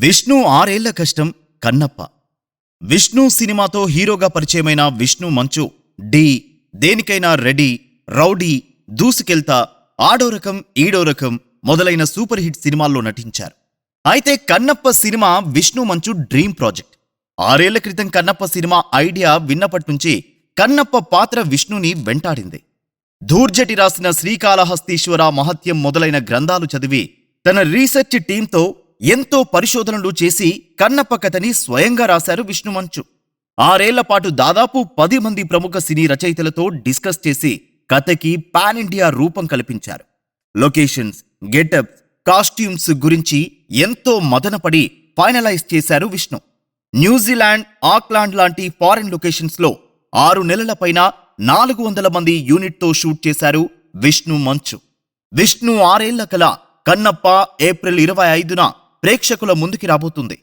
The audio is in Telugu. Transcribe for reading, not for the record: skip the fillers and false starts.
విష్ణు 6 ఏళ్ల కష్టం కన్నప్ప. విష్ణు సినిమాతో హీరోగా పరిచయమైన విష్ణు మంచు డి, దేనికైనా రెడీ, రౌడీ, దూసుకెళ్తా, ఆడో రకం ఈడో రకం మొదలైన సూపర్ హిట్ సినిమాల్లో నటించారు. అయితే కన్నప్ప సినిమా విష్ణు మంచు డ్రీమ్ ప్రాజెక్ట్. 6 ఏళ్ల క్రితం కన్నప్ప సినిమా ఐడియా విన్నపట్నుంచి కన్నప్ప పాత్ర విష్ణుని వెంటాడింది. ధూర్జటి రాసిన శ్రీకాళహస్తీశ్వర మహత్యం మొదలైన గ్రంథాలు చదివి తన రీసెర్చ్ టీంతో ఎంతో పరిశోధనలు చేసి కన్నప్ప కథని స్వయంగా రాశారు విష్ణు మంచు. 6 ఏళ్ల పాటు దాదాపు 10 మంది ప్రముఖ సినీ రచయితలతో డిస్కస్ చేసి కథకి పాన్ ఇండియా రూపం కల్పించారు. లొకేషన్స్, గెటప్స్, కాస్ట్యూమ్స్ గురించి ఎంతో మదనపడి ఫైనలైజ్ చేశారు విష్ణు. న్యూజిలాండ్, ఆక్లాండ్ లాంటి ఫారిన్ లొకేషన్స్ లో 6 నెలల పైన 400 మంది యూనిట్ తో షూట్ చేశారు విష్ణు మంచు. విష్ణు 6 ఏళ్ల కల కన్నప్ప ఏప్రిల్ 25న ప్రేక్షకుల ముందుకి రాబోతుంది.